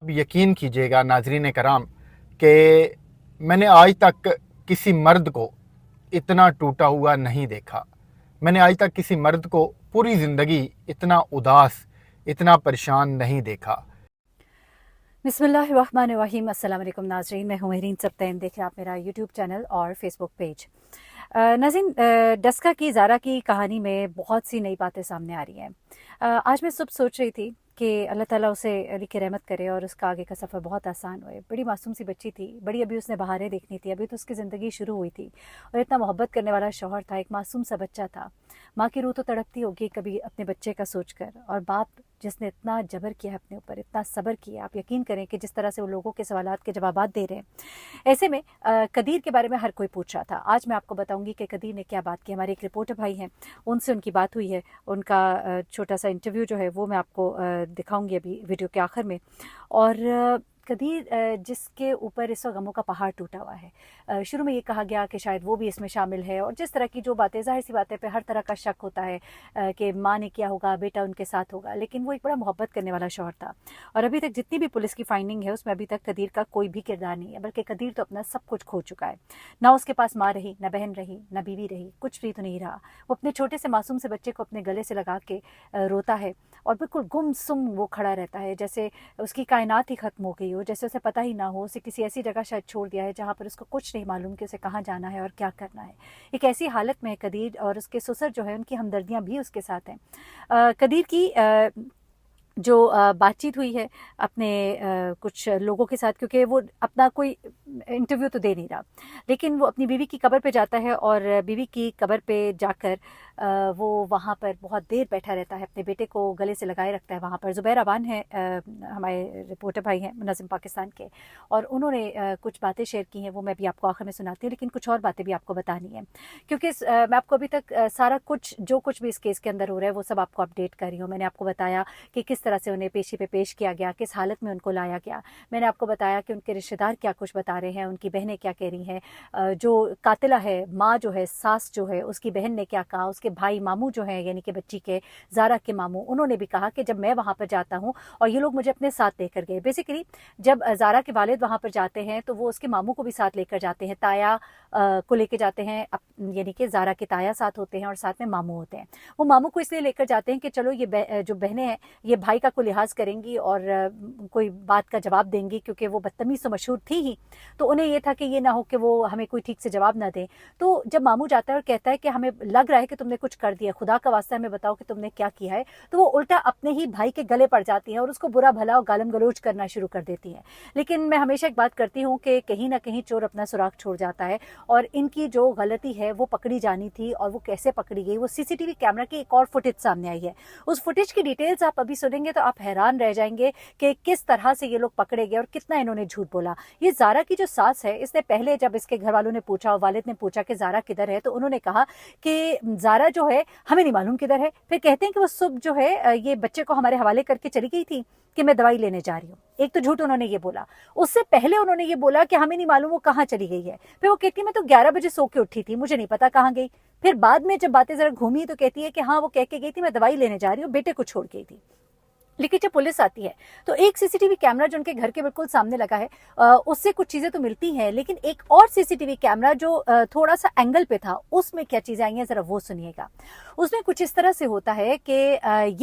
अब यकीन कीजिएगा नाजरीन कराम कि मैंने आज तक किसी मर्द को इतना टूटा हुआ नहीं देखा। मैंने आज तक किसी मर्द को पूरी ज़िंदगी इतना उदास, इतना परेशान नहीं देखा। बिस्मिल्लाहिर्रहमानिर्रहीम। अस्सलाम वालेकुम नाज़रीन, मैं हूँ महरीन सब्तैन। देखें आप मेरा यूट्यूब चैनल और फेसबुक पेज। नाज़रीन, डस्का की ज़ारा की कहानी में बहुत सी नई बातें सामने आ रही हैं। आज मैं सुबह सोच रही थी कि अल्लाह ताला उसे अली की रहमत करे और उसका आगे का सफ़र बहुत आसान होए। बड़ी मासूम सी बच्ची थी, बड़ी अभी उसने बहारें देखनी थी, अभी तो उसकी ज़िंदगी शुरू हुई थी और इतना मोहब्बत करने वाला शौहर था, एक मासूम सा बच्चा था। माँ की रूह तो तड़पती होगी कभी अपने बच्चे का सोच कर, और बाप जिसने इतना जबर किया है अपने ऊपर, इतना सब्र किया। आप यकीन करें कि जिस तरह से वो लोगों के सवालात के जवाबात दे रहे हैं। ऐसे में कदीर के बारे में हर कोई पूछ रहा था। आज मैं आपको बताऊंगी कि कदीर ने क्या बात की। हमारे एक रिपोर्टर भाई हैं, उनसे उनकी बात हुई है। उनका छोटा सा इंटरव्यू जो है वो मैं आपको दिखाऊंगी अभी वीडियो के आखिर में। और कदीर जिसके ऊपर इस वक्त गमों का पहाड़ टूटा हुआ है। शुरू में ये कहा गया कि शायद वो भी इसमें शामिल है, और जिस तरह की जो बातें, जाहिर सी बातें पे हर तरह का शक होता है कि माँ ने किया होगा, बेटा उनके साथ होगा, लेकिन वो एक बड़ा मोहब्बत करने वाला शौहर था। और अभी तक जितनी भी पुलिस की फाइंडिंग है उसमें अभी तक कदीर का कोई भी किरदार नहीं है, बल्कि कदीर तो अपना सब कुछ खो चुका है। ना उसके पास माँ रही, ना बहन रही, ना बीवी रही, कुछ भी तो नहीं रहा। वो अपने छोटे से मासूम से बच्चे को अपने गले से लगा के रोता है और बिल्कुल गुमसुम वो खड़ा रहता है, जैसे उसकी कायनात ही खत्म हो गई हो, जैसे उसे पता ही ना हो, उसे किसी ऐसी जगह शायद छोड़ दिया है जहाँ पर उसको कुछ नहीं मालूम कि उसे कहाँ जाना है और क्या करना है। एक ऐसी हालत में है कदीर, और उसके ससुर जो है उनकी हमदर्दियाँ भी उसके साथ हैं। कदीर की जो बातचीत हुई है अपने कुछ लोगों के साथ, क्योंकि वो अपना कोई इंटरव्यू तो दे नहीं रहा, लेकिन वो अपनी बीवी की कब्र पे जाता है और बीवी की कब्र पे जाकर वो वहाँ पर बहुत देर बैठा रहता है, अपने बेटे को गले से लगाए रखता है। वहाँ पर ज़ुबैर अवान है, हमारे रिपोर्टर भाई हैं मुनज़्ज़म पाकिस्तान के, और उन्होंने कुछ बातें शेयर की हैं, वो मैं भी आपको आखिर में सुनाती हूँ। लेकिन कुछ और बातें भी आपको बतानी है, क्योंकि मैं आपको अभी तक सारा कुछ जो कुछ भी इस केस के अंदर हो रहा है वो सब आपको अपडेट कर रही हूँ। मैंने आपको बताया कि किस तरह से उन्हें पेशी पे पेश किया गया, किस हालत में उनको लाया गया। मैंने आपको बताया कि उनके रिश्तेदार क्या कुछ बता रहे हैं, उनकी बहनें क्या कह रही हैं। जो कातिला है, माँ जो है, सास जो है, उसकी बहन ने क्या कहा, उसके भाई मामू जो है यानी कि बच्ची के ज़ारा के मामू, उन्होंने भी कहा कि जब मैं वहाँ पर जाता हूँ और ये लोग मुझे अपने साथ लेकर गए। बेसिकली जब ज़ारा के वालिद वहाँ पर जाते हैं तो वो उसके मामू को भी साथ लेकर जाते हैं, ताया को लेकर जाते हैं, यानी कि ज़ारा के ताया साथ होते हैं और साथ में मामू होते हैं। वो मामू को इसलिए लेकर जाते हैं कि चलो ये जो बहनें हैं ये भाई का कोई लिहाज करेंगी और कोई बात का जवाब देंगी, क्योंकि वो बदतमीज़ तो मशहूर थी ही, तो उन्हें ये था कि ये ना हो कि वो हमें कोई ठीक से जवाब ना दें। तो जब मामू जाता है और कहता है कि हमें लग रहा है कि तुमने कुछ कर दिया, खुदा का वास्ता हमें बताओ कि तुमने क्या किया है, तो वो उल्टा अपने ही भाई के गले पड़ जाती हैं और उसको बुरा भला और गालम गलोच करना शुरू कर देती हैं। लेकिन मैं हमेशा एक बात करती हूँ कि कहीं ना कहीं चोर अपना सुराग छोड़ जाता है, और इनकी जो गलती है वो पकड़ी जानी थी, और वो कैसे पकड़ी गई, वो सीसीटीवी कैमरा की एक और फुटेज सामने आई है। उस फुटेज की डिटेल्स आप अभी सुनेंगे तो आप हैरान रह जाएंगे कि किस तरह से ये लोग पकड़े गए और कितना इन्होंने झूठ बोला। ये ज़ारा की जो सास है, इसने पहले जब इसके घर वालों ने पूछा और वालिद ने पूछा कि ज़ारा किधर है, तो उन्होंने कहा कि ज़ारा जो है हमें नहीं मालूम किधर है। फिर कहते हैं कि वो सुबह जो है ये बच्चे को हमारे हवाले करके चली गई थी कि मैं दवाई लेने जा रही हूँ। एक तो झूठ उन्होंने ये बोला। उससे पहले उन्होंने ये बोला कि हमें नहीं मालूम वो कहाँ चली गई है। फिर वो कहती है मैं तो 11 बजे सो के उठी थी, मुझे नहीं पता कहाँ गई। फिर बाद में जब बातें जरा घूमी तो कहती है कि हाँ वो कह के गई थी मैं दवाई लेने जा रही हूँ, बेटे को छोड़ गई थी। लेकिन जब पुलिस आती है तो एक सीसीटीवी कैमरा जो उनके घर के बिल्कुल सामने लगा है, उससे कुछ चीजें तो मिलती हैं, लेकिन एक और सीसीटीवी कैमरा जो थोड़ा सा एंगल पे था, उसमें क्या चीजें आई हैं जरा वो सुनिएगा। उसमें कुछ इस तरह से होता है कि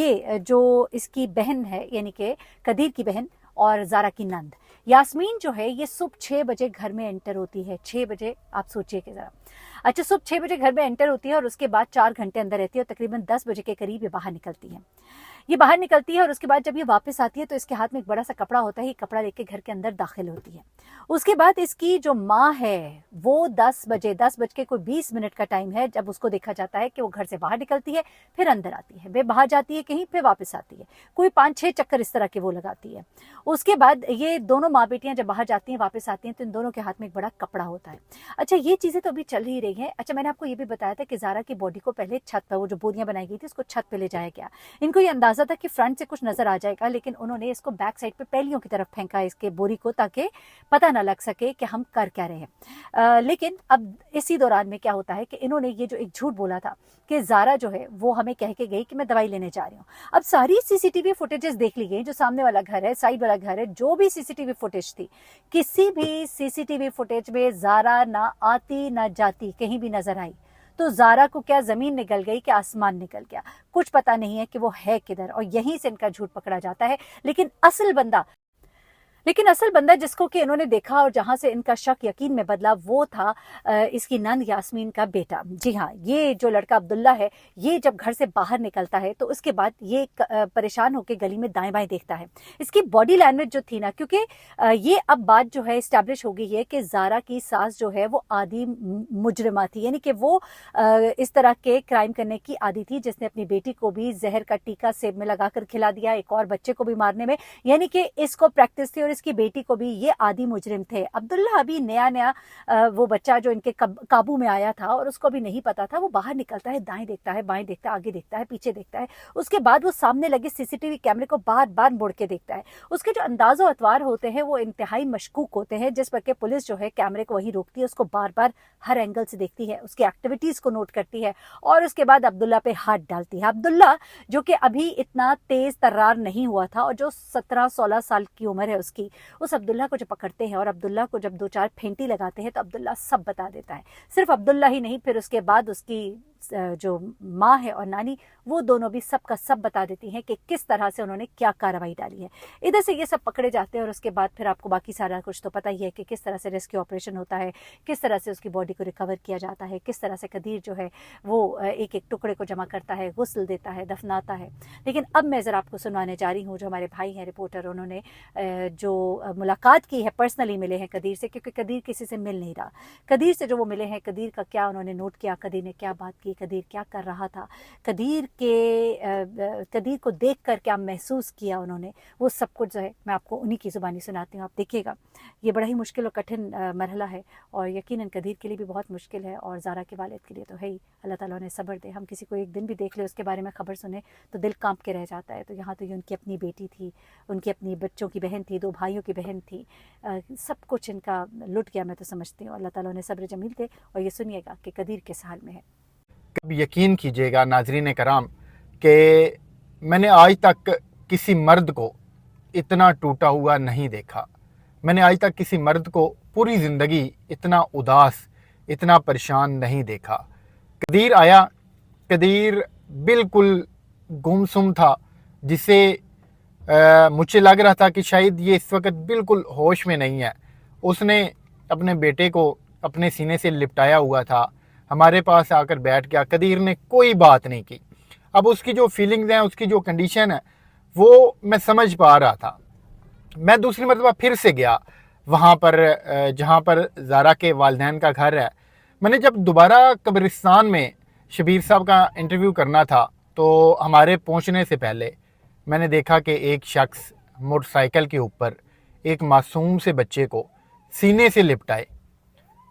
ये जो इसकी बहन है यानी कि कदीर की बहन और ज़ारा की नंद यास्मीन जो है, ये सुबह 6 बजे घर में एंटर होती है। 6 बजे आप सोचिए कि जरा। अच्छा, सुबह 6 बजे घर में एंटर होती है और उसके बाद 4 घंटे अंदर रहती है और तकरीबन 10 बजे के करीब ये बाहर निकलती है। ये बाहर निकलती है और उसके बाद जब ये वापस आती है तो इसके हाथ में एक बड़ा सा कपड़ा होता है, ये कपड़ा लेके घर के अंदर दाखिल होती है। उसके बाद इसकी जो माँ है वो 10 बज के कोई 20 मिनट का टाइम है जब उसको देखा जाता है कि वो घर से बाहर निकलती है, फिर अंदर आती है, वे बाहर जाती है कहीं, फिर वापस आती है, कोई 5-6 चक्कर इस तरह के वो लगाती है। उसके बाद ये दोनों माँ बेटियां जब बाहर जाती हैं वापस आती हैं तो इन दोनों के हाथ में एक बड़ा कपड़ा होता है। अच्छा, ये चीजें तो अभी चल ही रही हैं। अच्छा, मैंने आपको ये भी बताया था कि ज़ारा की बॉडी को पहले छत पर, वो जो बोरियां बनाई गई थी उसको छत पे ले जाया गया। इनको ये अंदाज़ा था कि फ्रंट से कुछ नज़र आ जाएगा, लेकिन उन्होंने इसको बैक साइड पे पैलियों की तरफ फेंका इसके बोरी को, ताकि पता ना लग सके कि हम कर क्या रहे हैं। लेकिन अब इसी दौरान में क्या होता है कि इन्होंने ये जो एक झूठ बोला था कि ज़ारा जो है वो हमें कह के गई कि मैं दवाई लेने जा रही हूँ। अब सारी सीसीटीवी फुटेजेस देख ली गई, जो सामने वाला घर है, साइड वाला घर है, जो भी सीसीटीवी फुटेज थी, किसी भी सीसीटीवी फुटेज में ज़ारा ना आती ना जाती कहीं भी नजर आई। तो ज़ारा को क्या ज़मीन निकल गई, क्या आसमान निकल गया, कुछ पता नहीं है कि वो है किधर, और यहीं से इनका झूठ पकड़ा जाता है। लेकिन असल बंदा जिसको कि इन्होंने देखा और जहां से इनका शक यकीन में बदला, वो था इसकी नंद यास्मीन का बेटा। जी हाँ, ये जो लड़का अब्दुल्ला है, ये जब घर से बाहर निकलता है तो उसके बाद ये परेशान होकर गली में दाएं बाएं देखता है। इसकी बॉडी लैंग्वेज जो थी ना, क्योंकि ये अब बात जो है इस्टेब्लिश हो गई है कि ज़ारा की सास जो है वो आदी मुजरिमा थी, यानी कि वो इस तरह के क्राइम करने की आदी थी, जिसने अपनी बेटी को भी जहर का टीका सेब में लगाकर खिला दिया, एक और बच्चे को भी मारने में, यानी कि इसको प्रैक्टिस थी, और इसकी बेटी को भी ये आदी मुजरिम थे। अब्दुल्ला अभी नया वो बच्चा जो इनके काबू में आया था और उसको भी नहीं पता था, वो बाहर निकलता है, दाएं देखता है, बाएं देखता है, आगे देखता है, पीछे देखता है, उसके बाद वो सामने लगे सीसीटीवी कैमरे को बार बार मुड़ के देखता है। उसके जो अंदाजो अतवार होते हैं वो इंतहाई मशकूक होते हैं, जिस पर कि पुलिस जो है कैमरे को वहीं रोकती है, उसको बार बार हर एंगल से देखती है, उसकी एक्टिविटीज को नोट करती है, और उसके बाद अब्दुल्ला पे हाथ डालती है। अब्दुल्ला जो कि अभी इतना तेज तर्रार नहीं हुआ था, और जो 17-16 साल की उम्र है उसकी, उस अब्दुल्ला को जब पकड़ते हैं और अब्दुल्ला को जब 2-4 फेंटी लगाते हैं, तो अब्दुल्ला सब बता देता है। सिर्फ अब्दुल्ला ही नहीं, फिर उसके बाद उसकी जो माँ है और नानी, वो दोनों भी सब का सब बता देती हैं कि किस तरह से उन्होंने क्या कार्रवाई डाली है। इधर से ये सब पकड़े जाते हैं, और उसके बाद फिर आपको बाकी सारा कुछ तो पता ही है कि किस तरह से रेस्क्यू ऑपरेशन होता है, किस तरह से उसकी बॉडी को रिकवर किया जाता है, किस तरह से कदीर जो है वो एक एक टुकड़े को जमा करता है, गुस्ल देता है, दफनाता है। लेकिन अब मैं ज़रा आपको सुनवाने जा रही हूँ, जो हमारे भाई हैं रिपोर्टर, उन्होंने जो मुलाकात की है, पर्सनली मिले हैं कदीर से, क्योंकि कदीर किसी से मिल नहीं रहा। कदीर से जो वो मिले हैं, कदीर का क्या उन्होंने नोट किया, कदीर ने क्या बात की, कदीर क्या कर रहा था, कदीर को देख कर क्या महसूस किया उन्होंने, वो सब कुछ जो है मैं आपको उन्हीं की ज़ुबानी सुनाती हूँ। आप देखिएगा, ये बड़ा ही मुश्किल और कठिन मरहला है, और यकीनन कदीर के लिए भी बहुत मुश्किल है, और ज़ारा के वालिद के लिए तो है ही। अल्लाह ताला ने सब्र दे। हम किसी को एक दिन भी देख ले, उसके बारे में खबर सुने तो दिल कांप के रह जाता है। तो यहाँ तो ये उनकी अपनी बेटी थी, उनकी अपनी बच्चों की बहन थी, 2 भाइयों की बहन थी, सब कुछ इनका लुट गया, मैं तो समझती हूँ। अल्लाह ताला ने सब्र जमील दे। और ये सुनिएगा कि कदीर किस हाल में है। कभी यकीन कीजिएगा नाजरीन कराम कि मैंने आज तक किसी मर्द को इतना टूटा हुआ नहीं देखा। मैंने आज तक किसी मर्द को पूरी ज़िंदगी इतना उदास, इतना परेशान नहीं देखा। कदीर आया, कदीर बिल्कुल गुमसुम था, जिसे मुझे लग रहा था कि शायद ये इस वक्त बिल्कुल होश में नहीं है। उसने अपने बेटे को अपने सीने से लिपटाया हुआ था, हमारे पास आकर बैठ गया। कदीर ने कोई बात नहीं की। अब उसकी जो फीलिंग्स हैं, उसकी जो कंडीशन है, वो मैं समझ पा रहा था। मैं दूसरी मरतबा फिर से गया वहाँ पर जहाँ पर ज़ारा के वालिदैन का घर है। मैंने जब दोबारा कब्रिस्तान में शबीर साहब का इंटरव्यू करना था, तो हमारे पहुँचने से पहले मैंने देखा कि एक शख्स मोटरसाइकिल के ऊपर एक मासूम से बच्चे को सीने से लिपटाए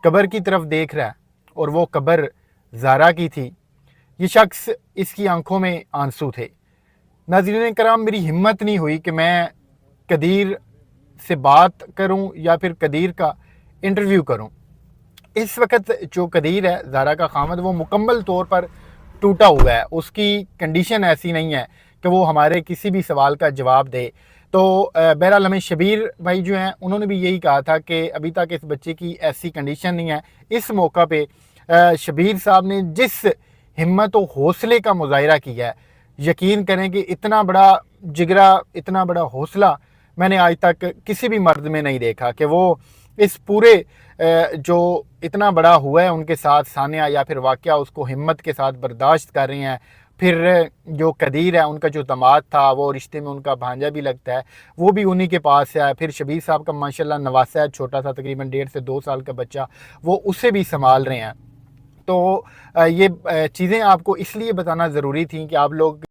कब्र की तरफ देख रहा है, और वो कब्र ज़ारा की थी। ये शख्स, इसकी आंखों में आंसू थे। नाज़रीन कराम, मेरी हिम्मत नहीं हुई कि मैं कदीर से बात करूं या फिर कदीर का इंटरव्यू करूं। इस वक्त जो कदीर है, ज़ारा का खामद, वो मुकम्मल तौर पर टूटा हुआ है। उसकी कंडीशन ऐसी नहीं है कि वो हमारे किसी भी सवाल का जवाब दे। तो बहरहाल हमें शबीर भाई जो हैं, उन्होंने भी यही कहा था कि अभी तक इस बच्चे की ऐसी कंडीशन नहीं है। इस मौका पे शबीर साहब ने जिस हिम्मत और हौसले का मुजाहिरा किया है, यकीन करें कि इतना बड़ा जिगरा, इतना बड़ा हौसला मैंने आज तक किसी भी मर्द में नहीं देखा कि वो इस पूरे जो इतना बड़ा हुआ है उनके साथ सानिया या फिर वाक़या, उसको हिम्मत के साथ बर्दाश्त कर रहे हैं। फिर जो कदीर है, उनका जो दामाद था, वो रिश्ते में उनका भांजा भी लगता है, वो भी उन्हीं के पास है। फिर शबीर साहब का माशाल्लाह नवासा है, छोटा सा तकरीबन 1.5 से 2 साल का बच्चा, वो उसे भी संभाल रहे हैं। तो ये चीज़ें आपको इसलिए बताना ज़रूरी थी कि आप लोग